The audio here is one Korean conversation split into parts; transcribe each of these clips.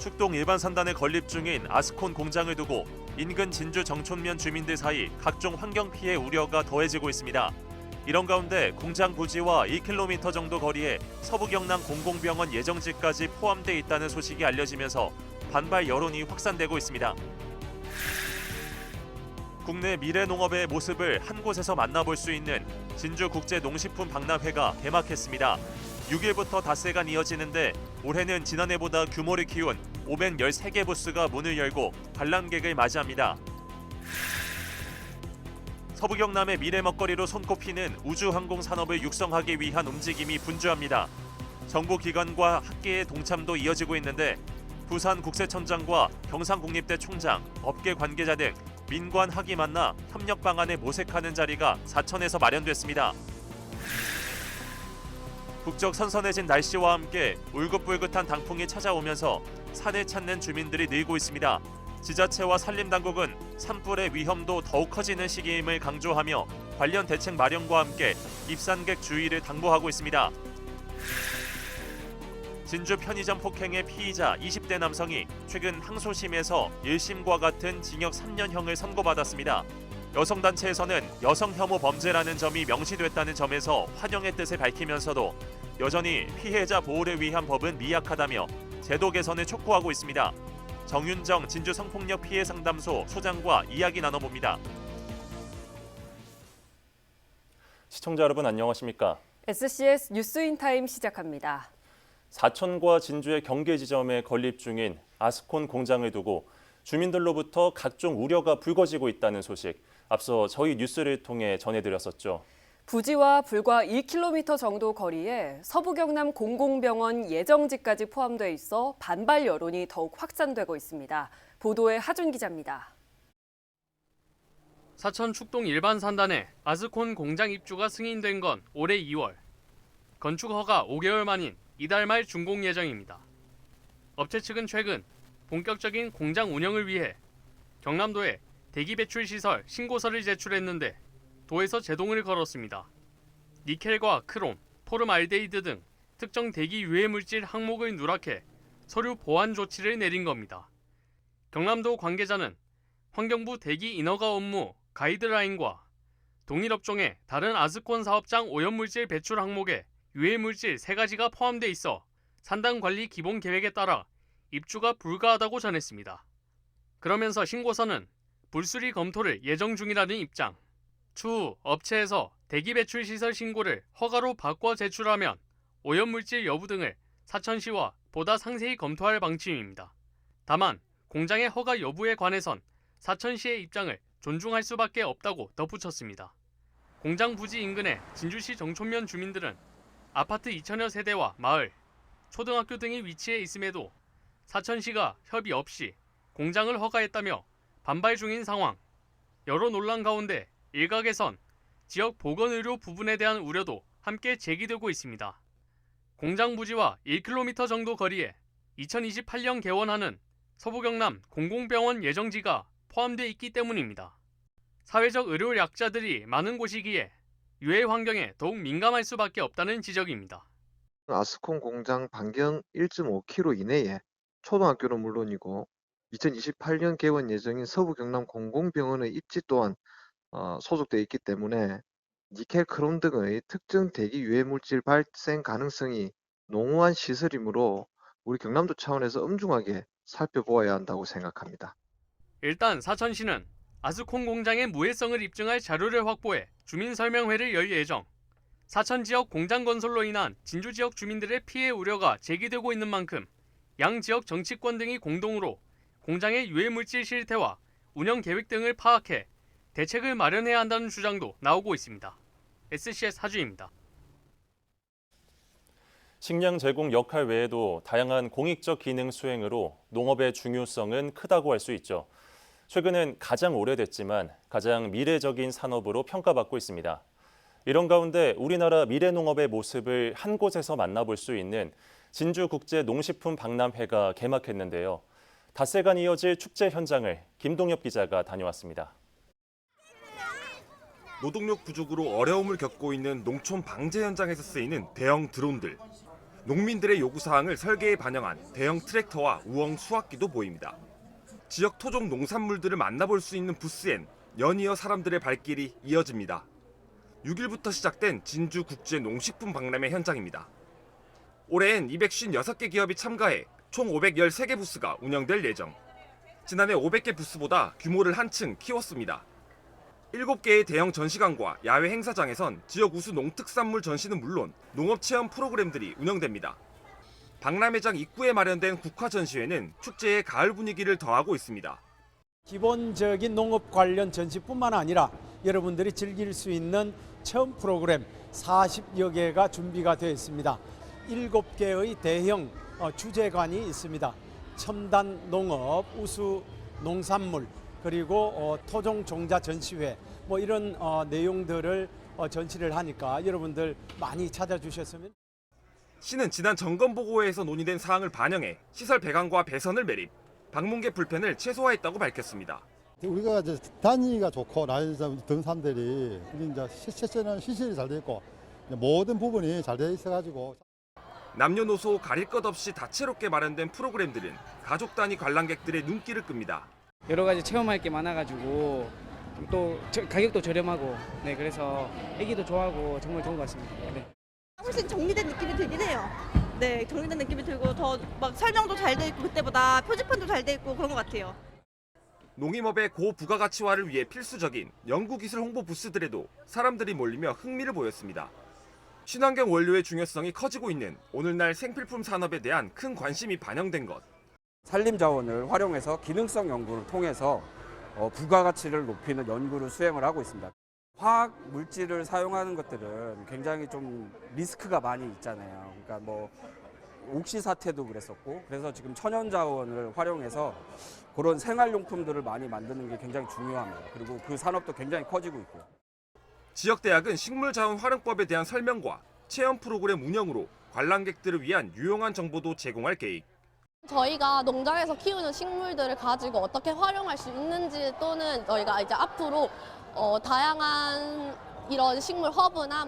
축동 일반 산단에 건립 중인 아스콘 공장을 두고 인근 진주 정촌면 주민들 사이 각종 환경 피해 우려가 더해지고 있습니다. 이런 가운데 공장 부지와 2km 정도 거리에 서부경남 공공병원 예정지까지 포함돼 있다는 소식이 알려지면서 반발 여론이 확산되고 있습니다. 국내 미래 농업의 모습을 한 곳에서 만나볼 수 있는 진주국제농식품 박람회가 개막했습니다. 6일부터 닷새간 이어지는데 올해는 지난해보다 규모를 키운 513개 부스가 문을 열고 관람객을 맞이합니다. 서부경남의 미래 먹거리로 손꼽히는 우주항공 산업을 육성하기 위한 움직임이 분주합니다. 정부 기관과 학계의 동참도 이어지고 있는데 부산국세청장과 경상국립대 총장, 업계 관계자 등 민관학이 만나 협력 방안을 모색하는 자리가 사천에서 마련됐습니다. 북적 선선해진 날씨와 함께 울긋불긋한 단풍이 찾아오면서 산을 찾는 주민들이 늘고 있습니다. 지자체와 산림당국은 산불의 위험도 더욱 커지는 시기임을 강조하며 관련 대책 마련과 함께 입산객 주의를 당부하고 있습니다. 진주 편의점 폭행의 피의자 20대 남성이 최근 항소심에서 1심과 같은 징역 3년형을 선고받았습니다. 여성단체에서는 여성 혐오 범죄라는 점이 명시됐다는 점에서 환영의 뜻을 밝히면서도 여전히 피해자 보호를 위한 법은 미약하다며 제도 개선을 촉구하고 있습니다. 정윤정 진주 성폭력 피해 상담소 소장과 이야기 나눠봅니다. 시청자 여러분 안녕하십니까? SCS 뉴스인타임 시작합니다. 사천과 진주의 경계 지점에 건립 중인 아스콘 공장을 두고 주민들로부터 각종 우려가 불거지고 있다는 소식, 앞서 저희 뉴스를 통해 전해드렸었죠. 부지와 불과 2km 정도 거리에 서부경남 공공병원 예정지까지 포함돼 있어 반발 여론이 더욱 확산되고 있습니다. 보도에 하준 기자입니다. 사천 축동 일반 산단에 아스콘 공장 입주가 승인된 건 올해 2월. 건축 허가 5개월 만인 이달 말 준공 예정입니다. 업체 측은 최근 본격적인 공장 운영을 위해 경남도에 대기 배출 시설 신고서를 제출했는데 도에서 제동을 걸었습니다. 니켈과 크롬, 포름알데히드 등 특정 대기 유해 물질 항목을 누락해 서류 보안 조치를 내린 겁니다. 경남도 관계자는 환경부 대기 인허가 업무 가이드라인과 동일 업종의 다른 아스콘 사업장 오염물질 배출 항목에 유해물질 3가지가 포함돼 있어 산단 관리 기본 계획에 따라 입주가 불가하다고 전했습니다. 그러면서 신고서는 불수리 검토를 예정 중이라는 입장. 추후 업체에서 대기 배출 시설 신고를 허가로 바꿔 제출하면 오염물질 여부 등을 사천시와 보다 상세히 검토할 방침입니다. 다만 공장의 허가 여부에 관해선 사천시의 입장을 존중할 수밖에 없다고 덧붙였습니다. 공장 부지 인근의 진주시 정촌면 주민들은 아파트 2천여 세대와 마을, 초등학교 등이 위치해 있음에도 사천시가 협의 없이 공장을 허가했다며 반발 중인 상황. 여러 논란 가운데 일각에선 지역 보건의료 부분에 대한 우려도 함께 제기되고 있습니다. 공장 부지와 1km 정도 거리에 2028년 개원하는 서부경남 공공병원 예정지가 포함되어 있기 때문입니다. 사회적 의료 약자들이 많은 곳이기에 유해 환경에 더욱 민감할 수밖에 없다는 지적입니다. 아스콘 공장 반경 1.5km 이내에 초등학교는 물론이고 2028년 개원 예정인 서부경남 공공병원의 입지 또한 소속되어 있기 때문에 니켈, 크롬 등의 특정 대기 유해 물질 발생 가능성이 농후한 시설이므로 우리 경남도 차원에서 엄중하게 살펴보아야 한다고 생각합니다. 일단 사천시는 아스콘 공장의 무해성을 입증할 자료를 확보해 주민설명회를 열 예정. 사천 지역 공장 건설로 인한 진주 지역 주민들의 피해 우려가 제기되고 있는 만큼 양 지역 정치권 등이 공동으로 공장의 유해물질 실태와 운영 계획 등을 파악해 대책을 마련해야 한다는 주장도 나오고 있습니다. SCS 하주입니다. 식량 제공 역할 외에도 다양한 공익적 기능 수행으로 농업의 중요성은 크다고 할 수 있죠. 최근엔 가장 오래됐지만 가장 미래적인 산업으로 평가받고 있습니다. 이런 가운데 우리나라 미래 농업의 모습을 한 곳에서 만나볼 수 있는 진주국제농식품 박람회가 개막했는데요. 닷새간 이어질 축제 현장을 김동엽 기자가 다녀왔습니다. 노동력 부족으로 어려움을 겪고 있는 농촌 방제 현장에서 쓰이는 대형 드론들. 농민들의 요구사항을 설계에 반영한 대형 트랙터와 우엉 수확기도 보입니다. 지역 토종 농산물들을 만나볼 수 있는 부스엔 연이어 사람들의 발길이 이어집니다. 6일부터 시작된 진주 국제 농식품 박람회 현장입니다. 올해엔 256개 기업이 참가해 총 513개 부스가 운영될 예정. 지난해 500개 부스보다 규모를 한층 키웠습니다. 7개의 대형 전시관과 야외 행사장에선 지역 우수 농특산물 전시는 물론 농업 체험 프로그램들이 운영됩니다. 박람회장 입구에 마련된 국화 전시회는 축제의 가을 분위기를 더하고 있습니다. 기본적인 농업 관련 전시뿐만 아니라 여러분들이 즐길 수 있는 체험 프로그램 40여 개가 준비가 되어 있습니다. 7개의 대형 주제관이 있습니다. 첨단 농업, 우수 농산물, 그리고 토종 종자 전시회 이런 내용들을 전시를 하니까 여러분들 많이 찾아주셨으면. 시는 지난 점검 보고회에서 논의된 사항을 반영해 시설 배관과 배선을 매립, 방문객 불편을 최소화했다고 밝혔습니다. 우리가 이제 단위가 좋고 등산들이 이제 실제는 시설이 잘 돼 있고 모든 부분이 잘 돼 있어가지고. 남녀노소 가릴 것 없이 다채롭게 마련된 프로그램들은 가족 단위 관람객들의 눈길을 끕니다. 여러 가지 체험할 게 많아가지고 또 가격도 저렴하고 그래서 애기도 좋아하고 정말 좋은 것 같습니다. 훨씬 정리된 느낌이 들긴 해요. 네, 정리된 느낌이 들고 더 막 설명도 잘 돼 있고 그때보다 표지판도 잘 돼 있고 그런 것 같아요. 농임업의 고부가가치화를 위해 필수적인 연구기술 홍보 부스들에도 사람들이 몰리며 흥미를 보였습니다. 친환경 원료의 중요성이 커지고 있는 오늘날 생필품 산업에 대한 큰 관심이 반영된 것. 산림자원을 활용해서 기능성 연구를 통해서 부가가치를 높이는 연구를 수행을 하고 있습니다. 화학 물질을 사용하는 것들은 굉장히 좀 리스크가 많이 있잖아요. 그러니까 옥시 사태도 그랬었고, 그래서 지금 천연자원을 활용해서 그런 생활용품들을 많이 만드는 게 굉장히 중요합니다. 그리고 그 산업도 굉장히 커지고 있고요. 지역대학은 식물자원 활용법에 대한 설명과 체험 프로그램 운영으로 관람객들을 위한 유용한 정보도 제공할 계획. 저희가 농장에서 키우는 식물들을 가지고 어떻게 활용할 수 있는지, 또는 저희가 이제 앞으로 다양한 이런 식물 허브나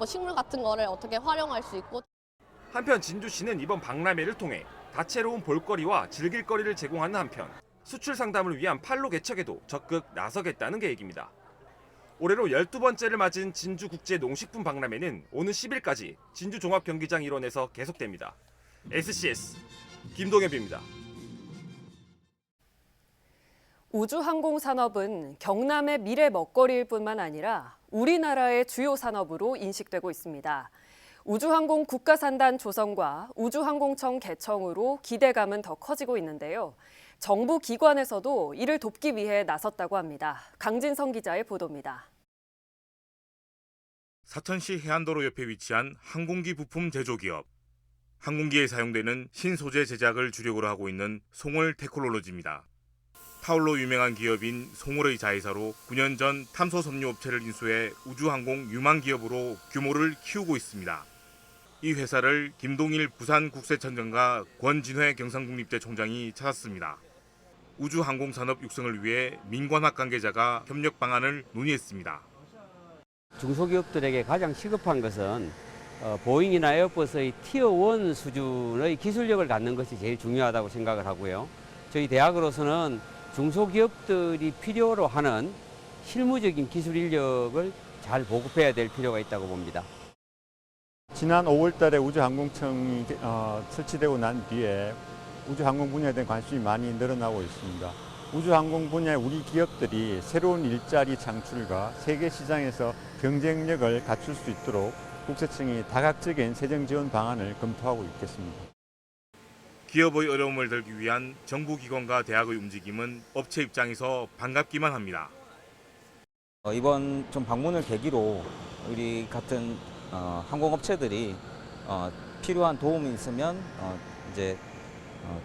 식물 같은 거를 어떻게 활용할 수 있고. 한편 진주시는 이번 박람회를 통해 다채로운 볼거리와 즐길거리를 제공하는 한편 수출 상담을 위한 판로 개척에도 적극 나서겠다는 계획입니다. 올해로 12번째를 맞은 진주국제 농식품 박람회는 오는 10일까지 진주종합경기장 일원에서 계속됩니다. SCS 김동엽입니다. 우주항공 산업은 경남의 미래 먹거리일 뿐만 아니라 우리나라의 주요 산업으로 인식되고 있습니다. 우주항공 국가산단 조성과 우주항공청 개청으로 기대감은 더 커지고 있는데요. 정부 기관에서도 이를 돕기 위해 나섰다고 합니다. 강진성 기자의 보도입니다. 사천시 해안도로 옆에 위치한 항공기 부품 제조기업. 항공기에 사용되는 신소재 제작을 주력으로 하고 있는 송월 테크놀로지입니다. 타올로 유명한 기업인 송월의 자회사로 9년 전 탐소섬유업체를 인수해 우주항공 유망 기업으로 규모를 키우고 있습니다. 이 회사를 김동일 부산국세청장과 권진회 경상국립대 총장이 찾았습니다. 우주항공산업 육성을 위해 민관학 관계자가 협력 방안을 논의했습니다. 중소기업들에게 가장 시급한 것은 보잉이나 에어버스의 티어 1 수준의 기술력을 갖는 것이 제일 중요하다고 생각을 하고요. 저희 대학으로서는 중소기업들이 필요로 하는 실무적인 기술 인력을 잘 보급해야 될 필요가 있다고 봅니다. 지난 5월 달에 우주항공청이 설치되고 난 뒤에 우주항공 분야에 대한 관심이 많이 늘어나고 있습니다. 우주항공 분야의 우리 기업들이 새로운 일자리 창출과 세계 시장에서 경쟁력을 갖출 수 있도록 국세청이 다각적인 재정 지원 방안을 검토하고 있겠습니다. 기업의 어려움을 덜기 위한 정부기관과 대학의 움직임은 업체 입장에서 반갑기만 합니다. 이번 좀 방문을 계기로 우리 같은 항공업체들이 필요한 도움이 있으면 이제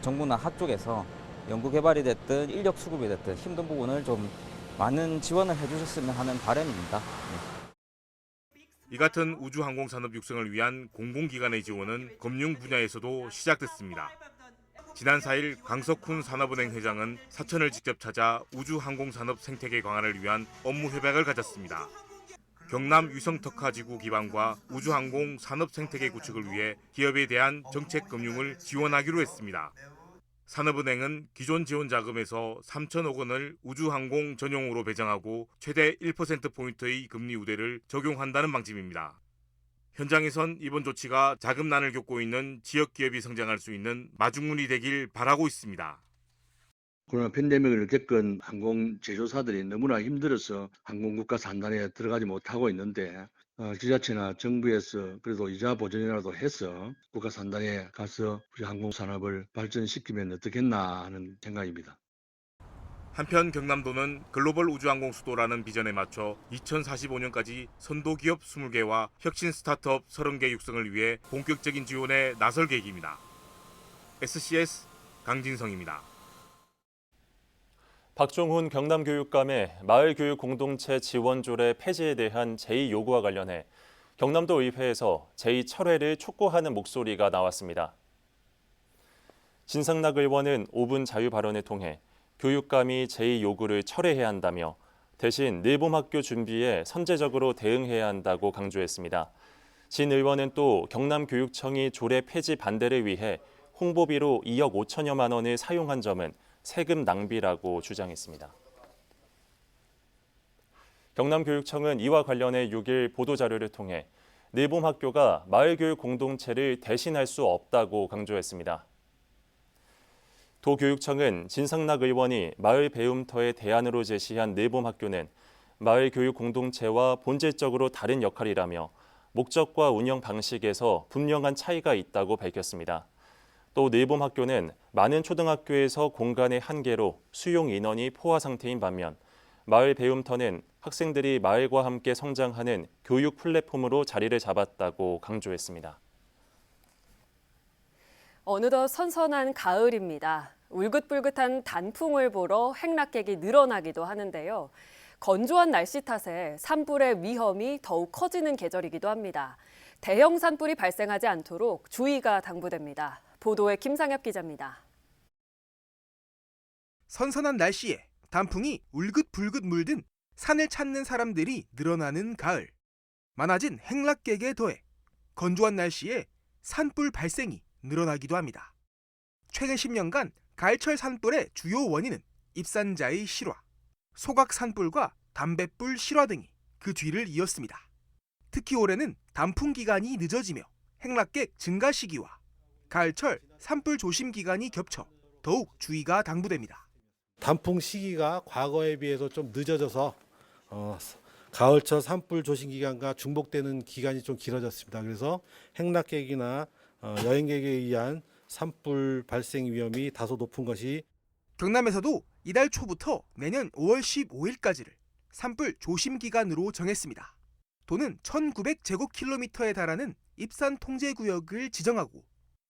정부나 학쪽에서 연구개발이 됐든 인력 수급이 됐든 힘든 부분을 좀 많은 지원을 해주셨으면 하는 바람입니다. 이 같은 우주항공산업 육성을 위한 공공기관의 지원은 금융 분야에서도 시작됐습니다. 지난 4일 강석훈 산업은행 회장은 사천을 직접 찾아 우주항공산업 생태계 강화를 위한 업무 협약을 가졌습니다. 경남 위성특화지구 기반과 우주항공 산업생태계 구축을 위해 기업에 대한 정책금융을 지원하기로 했습니다. 산업은행은 기존 지원 자금에서 3천억 원을 우주항공 전용으로 배정하고 최대 1%포인트의 금리 우대를 적용한다는 방침입니다. 현장에선 이번 조치가 자금난을 겪고 있는 지역 기업이 성장할 수 있는 마중물이 되길 바라고 있습니다. 코로나 팬데믹을 겪은 항공 제조사들이 너무나 힘들어서 항공국가 산단에 들어가지 못하고 있는데 지자체나 정부에서 그래도 이자 보전이라도 해서 국가 산단에 가서 우리 항공산업을 발전시키면 어떻겠나 하는 생각입니다. 한편 경남도는 글로벌 우주항공 수도라는 비전에 맞춰 2045년까지 선도기업 20개와 혁신 스타트업 30개 육성을 위해 본격적인 지원에 나설 계획입니다. SCS 강진성입니다. 박종훈 경남교육감의 마을교육 공동체 지원조례 폐지에 대한 제의 요구와 관련해 경남도 의회에서 제의 철회를 촉구하는 목소리가 나왔습니다. 진상락 의원은 5분 자유 발언을 통해 교육감이 제의 요구를 철회해야 한다며 대신 늘봄학교 준비에 선제적으로 대응해야 한다고 강조했습니다. 진 의원은 또 경남교육청이 조례 폐지 반대를 위해 홍보비로 2억 5천여만 원을 사용한 점은 세금 낭비라고 주장했습니다. 경남교육청은 이와 관련해 6일 보도자료를 통해 늘봄학교가 마을교육 공동체를 대신할 수 없다고 강조했습니다. 도교육청은 진상락 의원이 마을 배움터의 대안으로 제시한 늘봄학교는 마을교육 공동체와 본질적으로 다른 역할이라며 목적과 운영 방식에서 분명한 차이가 있다고 밝혔습니다. 또 늘봄학교는 많은 초등학교에서 공간의 한계로 수용 인원이 포화 상태인 반면 마을 배움터는 학생들이 마을과 함께 성장하는 교육 플랫폼으로 자리를 잡았다고 강조했습니다. 어느덧 선선한 가을입니다. 울긋불긋한 단풍을 보러 행락객이 늘어나기도 하는데요. 건조한 날씨 탓에 산불의 위험이 더욱 커지는 계절이기도 합니다. 대형 산불이 발생하지 않도록 주의가 당부됩니다. 보도에 김상엽 기자입니다. 선선한 날씨에 단풍이 울긋불긋 물든 산을 찾는 사람들이 늘어나는 가을. 많아진 행락객에 더해 건조한 날씨에 산불 발생이 늘어나기도 합니다. 최근 10년간 가을철 산불의 주요 원인은 입산자의 실화, 소각 산불과 담뱃불 실화 등이 그 뒤를 이었습니다. 특히 올해는 단풍 기간이 늦어지며 행락객 증가 시기와 가을철 산불 조심 기간이 겹쳐 더욱 주의가 당부됩니다. 단풍 시기가 과거에 비해서 좀 늦어져서 가을철 산불 조심 기간과 중복되는 기간이 좀 길어졌습니다. 그래서 행락객이나 여행객에 의한 산불 발생 위험이 다소 높은 것이 경남에서도 이달 초부터 내년 5월 15일까지를 산불 조심 기간으로 정했습니다. 도는 1900제곱킬로미터에 달하는 입산 통제 구역을 지정하고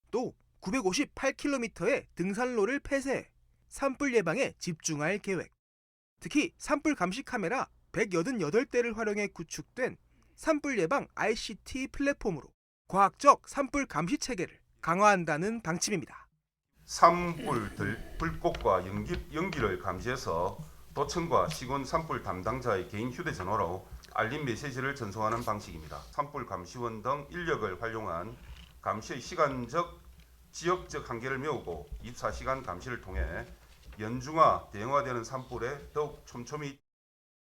또 958km의 등산로를 폐쇄해 산불 예방에 집중할 계획. 특히 산불 감시 카메라 188대를 활용해 구축된 산불 예방 ICT 플랫폼으로 과학적 산불 감시 체계를 강화한다는 방침입니다. 산불 불꽃과 연기를 감지해서 도청과 시군 산불 담당자의 개인 휴대전화로 알림 메시지를 전송하는 방식입니다. 산불 감시원 등 인력을 활용한 감시의 시간적, 지역적 한계를 메우고 24시간 감시를 통해 연중화, 대형화되는 산불에 더욱 촘촘히.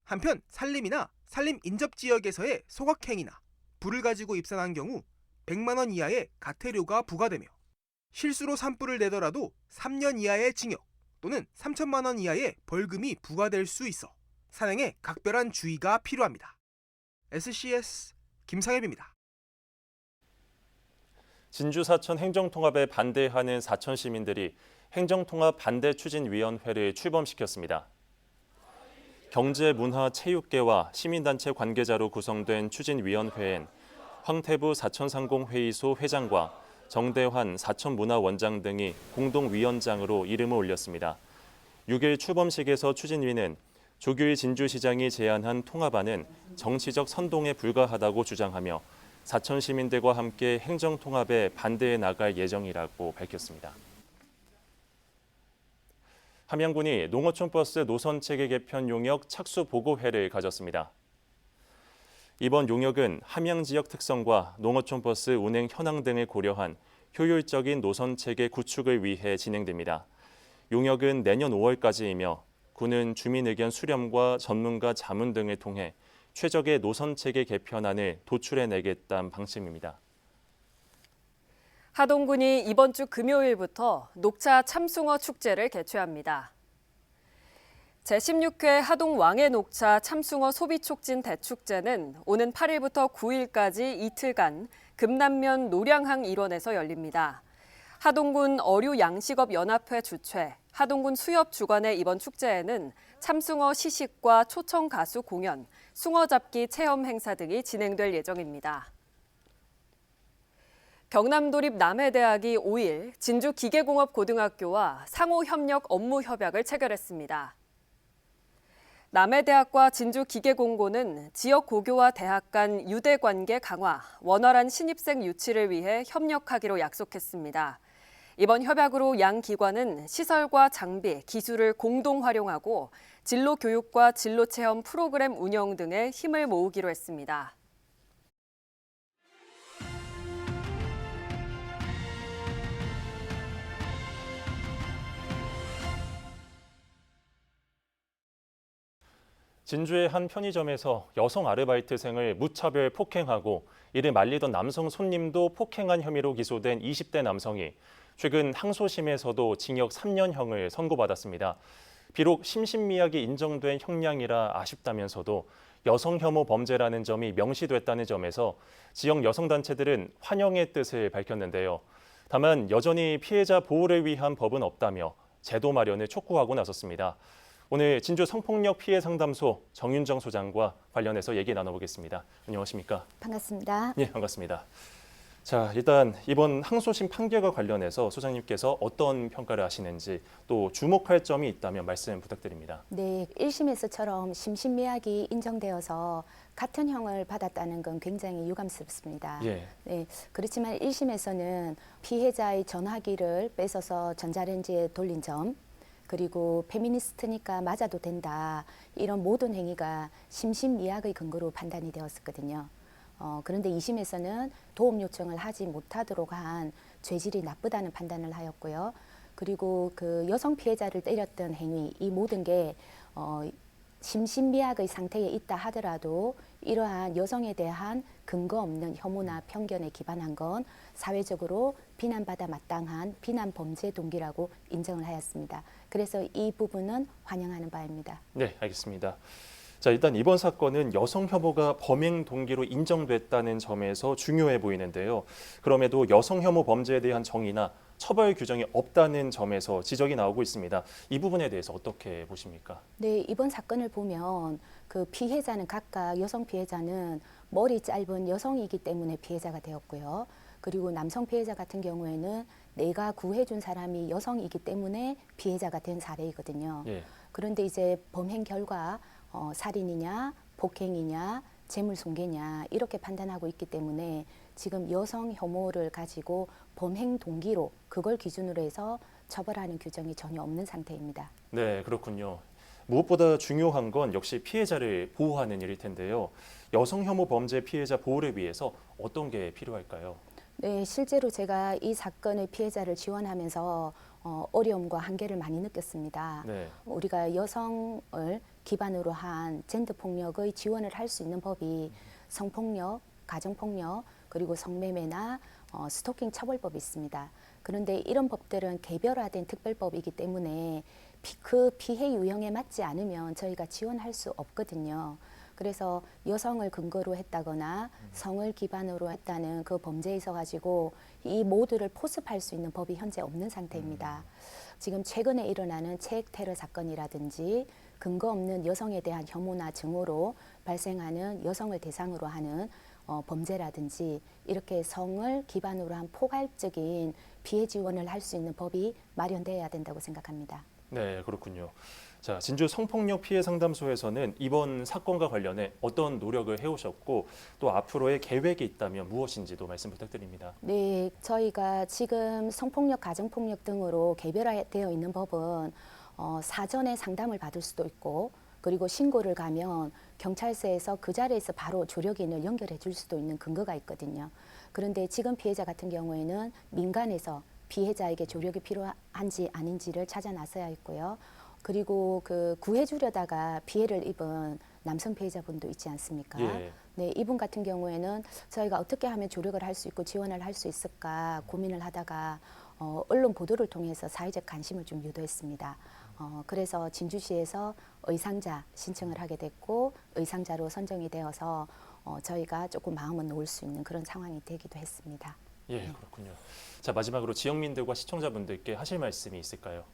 한편 산림이나 산림 인접 지역에서의 소각행위나 불을 가지고 입산한 경우 100만 원 이하의 과태료가 부과되며 실수로 산불을 내더라도 3년 이하의 징역 또는 3천만 원 이하의 벌금이 부과될 수 있어 산행에 각별한 주의가 필요합니다. SCS 김상엽입니다. 진주 사천 행정통합에 반대하는 사천 시민들이 행정통합 반대추진위원회를 출범시켰습니다. 경제, 문화, 체육계와 시민단체 관계자로 구성된 추진위원회엔 황태부 사천상공회의소 회장과 정대환 사천문화원장 등이 공동위원장으로 이름을 올렸습니다. 6일 출범식에서 추진위는 조규희 진주시장이 제안한 통합안은 정치적 선동에 불과하다고 주장하며 사천 시민들과 함께 행정통합에 반대해 나갈 예정이라고 밝혔습니다. 함양군이 농어촌버스 노선체계 개편 용역 착수 보고회를 가졌습니다. 이번 용역은 함양 지역 특성과 농어촌 버스 운행 현황 등을 고려한 효율적인 노선 체계 구축을 위해 진행됩니다. 용역은 내년 5월까지이며 군은 주민 의견 수렴과 전문가 자문 등을 통해 최적의 노선 체계 개편안을 도출해내겠다는 방침입니다. 하동군이 이번 주 금요일부터 녹차 참숭어 축제를 개최합니다. 제16회 하동 왕의 녹차 참숭어 소비촉진 대축제는 오는 8일부터 9일까지 이틀간 금남면 노량항 일원에서 열립니다. 하동군 어류양식업연합회 주최, 하동군 수협주관의 이번 축제에는 참숭어 시식과 초청 가수 공연, 숭어 잡기 체험 행사 등이 진행될 예정입니다. 경남도립 남해대학이 5일 진주기계공업고등학교와 상호협력 업무 협약을 체결했습니다. 남해대학과 진주기계공고는 지역 고교와 대학 간 유대관계 강화, 원활한 신입생 유치를 위해 협력하기로 약속했습니다. 이번 협약으로 양 기관은 시설과 장비, 기술을 공동 활용하고 진로 교육과 진로 체험 프로그램 운영 등에 힘을 모으기로 했습니다. 진주의 한 편의점에서 여성 아르바이트생을 무차별 폭행하고 이를 말리던 남성 손님도 폭행한 혐의로 기소된 20대 남성이 최근 항소심에서도 징역 3년형을 선고받았습니다. 비록 심신미약이 인정된 형량이라 아쉽다면서도 여성 혐오 범죄라는 점이 명시됐다는 점에서 지역 여성단체들은 환영의 뜻을 밝혔는데요. 다만 여전히 피해자 보호를 위한 법은 없다며 제도 마련을 촉구하고 나섰습니다. 오늘 진주 성폭력 피해 상담소 정윤정 소장과 관련해서 얘기 나눠보겠습니다. 안녕하십니까? 반갑습니다. 네, 반갑습니다. 자, 일단 이번 항소심 판결과 관련해서 소장님께서 어떤 평가를 하시는지 또 주목할 점이 있다면 말씀 부탁드립니다. 네, 1심에서처럼 심신미약이 인정되어서 같은 형을 받았다는 건 굉장히 유감스럽습니다. 예. 네, 그렇지만 1심에서는 피해자의 전화기를 뺏어서 전자레인지에 돌린 점, 그리고 페미니스트니까 맞아도 된다, 이런 모든 행위가 심신미약의 근거로 판단이 되었었거든요. 그런데 2심에서는 도움 요청을 하지 못하도록 한 죄질이 나쁘다는 판단을 하였고요. 그리고 그 여성 피해자를 때렸던 행위, 이 모든 게 심신미약의 상태에 있다 하더라도 이러한 여성에 대한 근거 없는 혐오나 편견에 기반한 건 사회적으로 비난받아 마땅한 비난 범죄 동기라고 인정을 하였습니다. 그래서 이 부분은 환영하는 바입니다. 네, 알겠습니다. 자, 일단 이번 사건은 여성 혐오가 범행 동기로 인정됐다는 점에서 중요해 보이는데요. 그럼에도 여성 혐오 범죄에 대한 정의나 처벌 규정이 없다는 점에서 지적이 나오고 있습니다. 이 부분에 대해서 어떻게 보십니까? 네, 이번 사건을 보면 그 피해자는 각각 여성 피해자는 머리 짧은 여성이기 때문에 피해자가 되었고요. 그리고 남성 피해자 같은 경우에는 내가 구해준 사람이 여성이기 때문에 피해자가 된 사례이거든요. 예. 그런데 이제 범행 결과 살인이냐, 폭행이냐, 재물손괴냐 이렇게 판단하고 있기 때문에 지금 여성 혐오를 가지고 범행 동기로 그걸 기준으로 해서 처벌하는 규정이 전혀 없는 상태입니다. 네, 그렇군요. 무엇보다 중요한 건 역시 피해자를 보호하는 일일 텐데요. 여성 혐오 범죄 피해자 보호를 위해서 어떤 게 필요할까요? 네, 실제로 제가 이 사건의 피해자를 지원하면서 어려움과 한계를 많이 느꼈습니다. 네. 우리가 여성을 기반으로 한 젠더 폭력의 지원을 할 수 있는 법이 성폭력, 가정폭력, 그리고 성매매나 스토킹 처벌법이 있습니다. 그런데 이런 법들은 개별화된 특별법이기 때문에 그 피해 유형에 맞지 않으면 저희가 지원할 수 없거든요. 그래서 여성을 근거로 했다거나 성을 기반으로 했다는 그 범죄에 있어 가지고 이 모두를 포섭할 수 있는 법이 현재 없는 상태입니다. 지금 최근에 일어나는 체액 테러 사건이라든지 근거 없는 여성에 대한 혐오나 증오로 발생하는 여성을 대상으로 하는 범죄라든지 이렇게 성을 기반으로 한 포괄적인 피해 지원을 할 수 있는 법이 마련돼야 된다고 생각합니다. 네, 그렇군요. 자, 진주 성폭력 피해 상담소에서는 이번 사건과 관련해 어떤 노력을 해오셨고 또 앞으로의 계획이 있다면 무엇인지도 말씀 부탁드립니다. 네, 저희가 지금 성폭력, 가정폭력 등으로 개별화되어 있는 법은 사전에 상담을 받을 수도 있고 그리고 신고를 가면 경찰서에서 그 자리에서 바로 조력인을 연결해 줄 수도 있는 근거가 있거든요. 그런데 지금 피해자 같은 경우에는 민간에서 피해자에게 조력이 필요한지 아닌지를 찾아 나서야 했고요. 그리고 그 구해주려다가 피해를 입은 남성 피해자분도 있지 않습니까? 예. 네, 이분 같은 경우에는 저희가 어떻게 하면 조력을 할 수 있고 지원을 할 수 있을까 고민을 하다가 언론 보도를 통해서 사회적 관심을 좀 유도했습니다. 그래서 진주시에서 의상자 신청을 하게 됐고 의상자로 선정이 되어서 저희가 조금 마음은 놓을 수 있는 그런 상황이 되기도 했습니다. 예, 그렇군요. 자, 마지막으로 지역민들과 시청자분들께 하실 말씀이 있을까요?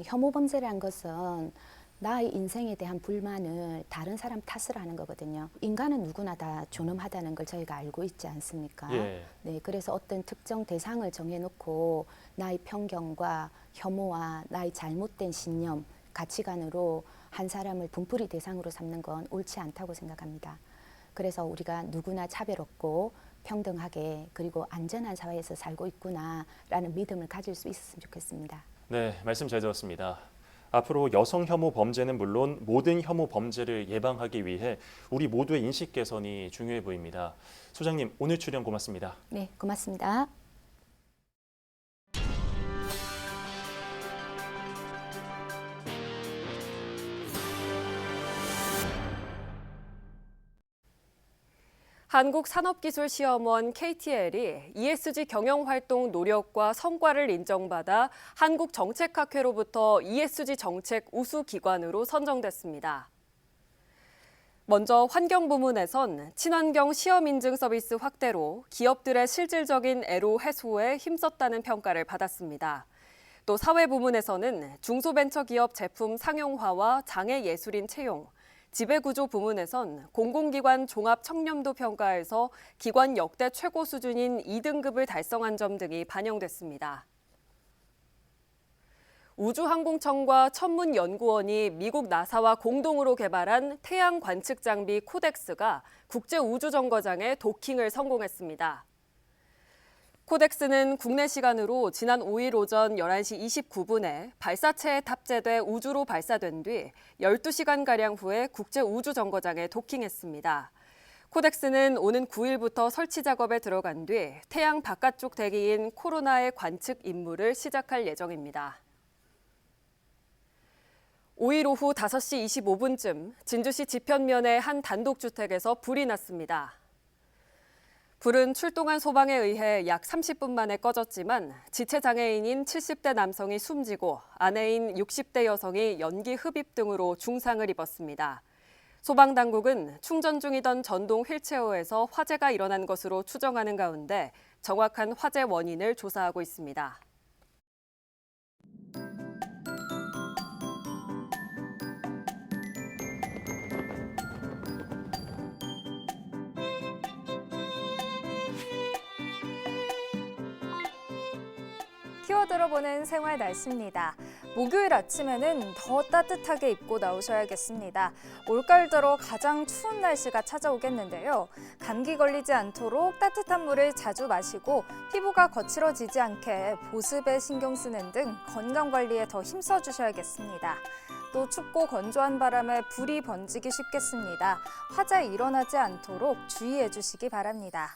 혐오 범죄라는 것은 나의 인생에 대한 불만을 다른 사람 탓을 하는 거거든요. 인간은 누구나 다 존엄하다는 걸 저희가 알고 있지 않습니까? 예. 네, 그래서 어떤 특정 대상을 정해놓고 나의 편견과 혐오와 나의 잘못된 신념, 가치관으로 한 사람을 분풀이 대상으로 삼는 건 옳지 않다고 생각합니다. 그래서 우리가 누구나 차별 없고 평등하게 그리고 안전한 사회에서 살고 있구나라는 믿음을 가질 수 있었으면 좋겠습니다. 네, 말씀 잘 들었습니다. 앞으로 여성 혐오 범죄는 물론 모든 혐오 범죄를 예방하기 위해 우리 모두의 인식 개선이 중요해 보입니다. 소장님, 오늘 출연 고맙습니다. 네, 고맙습니다. 한국산업기술시험원 KTL이 ESG 경영활동 노력과 성과를 인정받아 한국정책학회로부터 ESG 정책 우수기관으로 선정됐습니다. 먼저 환경부문에선 친환경 시험인증 서비스 확대로 기업들의 실질적인 애로 해소에 힘썼다는 평가를 받았습니다. 또 사회부문에서는 중소벤처기업 제품 상용화와 장애예술인 채용, 지배구조 부문에선 공공기관 종합 청렴도 평가에서 기관 역대 최고 수준인 2등급을 달성한 점 등이 반영됐습니다. 우주항공청과 천문연구원이 미국 나사와 공동으로 개발한 태양 관측 장비 코덱스가 국제우주정거장에 도킹을 성공했습니다. 코덱스는 국내 시간으로 지난 5일 오전 11시 29분에 발사체에 탑재돼 우주로 발사된 뒤 12시간가량 후에 국제우주정거장에 도킹했습니다. 코덱스는 오는 9일부터 설치 작업에 들어간 뒤 태양 바깥쪽 대기인 코로나의 관측 임무를 시작할 예정입니다. 5일 오후 5시 25분쯤 진주시 지편면의 한 단독주택에서 불이 났습니다. 불은 출동한 소방에 의해 약 30분 만에 꺼졌지만 지체장애인인 70대 남성이 숨지고 아내인 60대 여성이 연기 흡입 등으로 중상을 입었습니다. 소방당국은 충전 중이던 전동 휠체어에서 화재가 일어난 것으로 추정하는 가운데 정확한 화재 원인을 조사하고 있습니다. 키워드로 보는 생활 날씨입니다. 목요일 아침에는 더 따뜻하게 입고 나오셔야겠습니다. 올가을 들어 가장 추운 날씨가 찾아오겠는데요. 감기 걸리지 않도록 따뜻한 물을 자주 마시고 피부가 거칠어지지 않게 보습에 신경 쓰는 등 건강 관리에 더 힘써 주셔야겠습니다. 또 춥고 건조한 바람에 불이 번지기 쉽겠습니다. 화재 일어나지 않도록 주의해 주시기 바랍니다.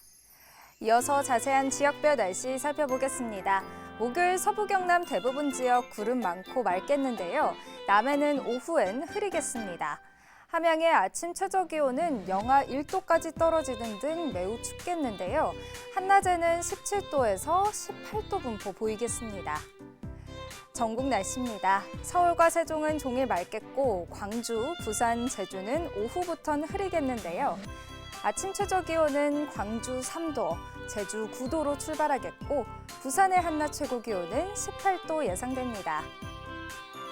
이어서 자세한 지역별 날씨 살펴보겠습니다. 목요일 서부 경남 대부분 지역 구름 많고 맑겠는데요. 남해는 오후엔 흐리겠습니다. 함양의 아침 최저 기온은 영하 1도까지 떨어지는 등 매우 춥겠는데요. 한낮에는 17도에서 18도 분포 보이겠습니다. 전국 날씨입니다. 서울과 세종은 종일 맑겠고 광주, 부산, 제주는 오후부터는 흐리겠는데요. 아침 최저 기온은 광주 3도, 제주 9도로 출발하겠고 부산의 한낮 최고 기온은 18도 예상됩니다.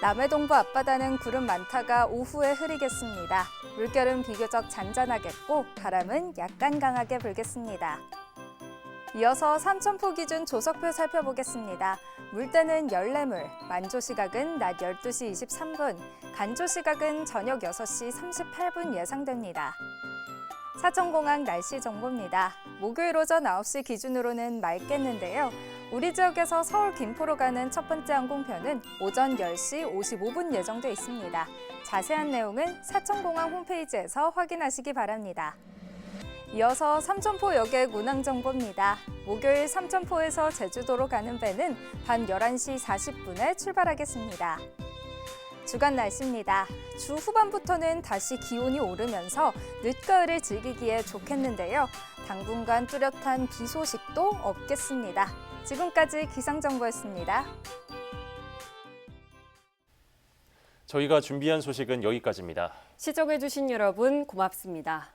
남해동부 앞바다는 구름 많다가 오후에 흐리겠습니다. 물결은 비교적 잔잔하겠고 바람은 약간 강하게 불겠습니다. 이어서 삼천포 기준 조석표 살펴보겠습니다. 물때는 열레물, 만조 시각은 낮 12시 23분, 간조 시각은 저녁 6시 38분 예상됩니다. 사천공항 날씨 정보입니다. 목요일 오전 9시 기준으로는 맑겠는데요. 우리 지역에서 서울 김포로 가는 첫 번째 항공편은 오전 10시 55분 예정돼 있습니다. 자세한 내용은 사천공항 홈페이지에서 확인하시기 바랍니다. 이어서 삼천포역의 운항 정보입니다. 목요일 삼천포에서 제주도로 가는 배는 밤 11시 40분에 출발하겠습니다. 주간 날씨입니다. 주 후반부터는 다시 기온이 오르면서 늦가을을 즐기기에 좋겠는데요. 당분간 뚜렷한 비 소식도 없겠습니다. 지금까지 기상정보였습니다. 저희가 준비한 소식은 여기까지입니다. 시청해주신 여러분 고맙습니다.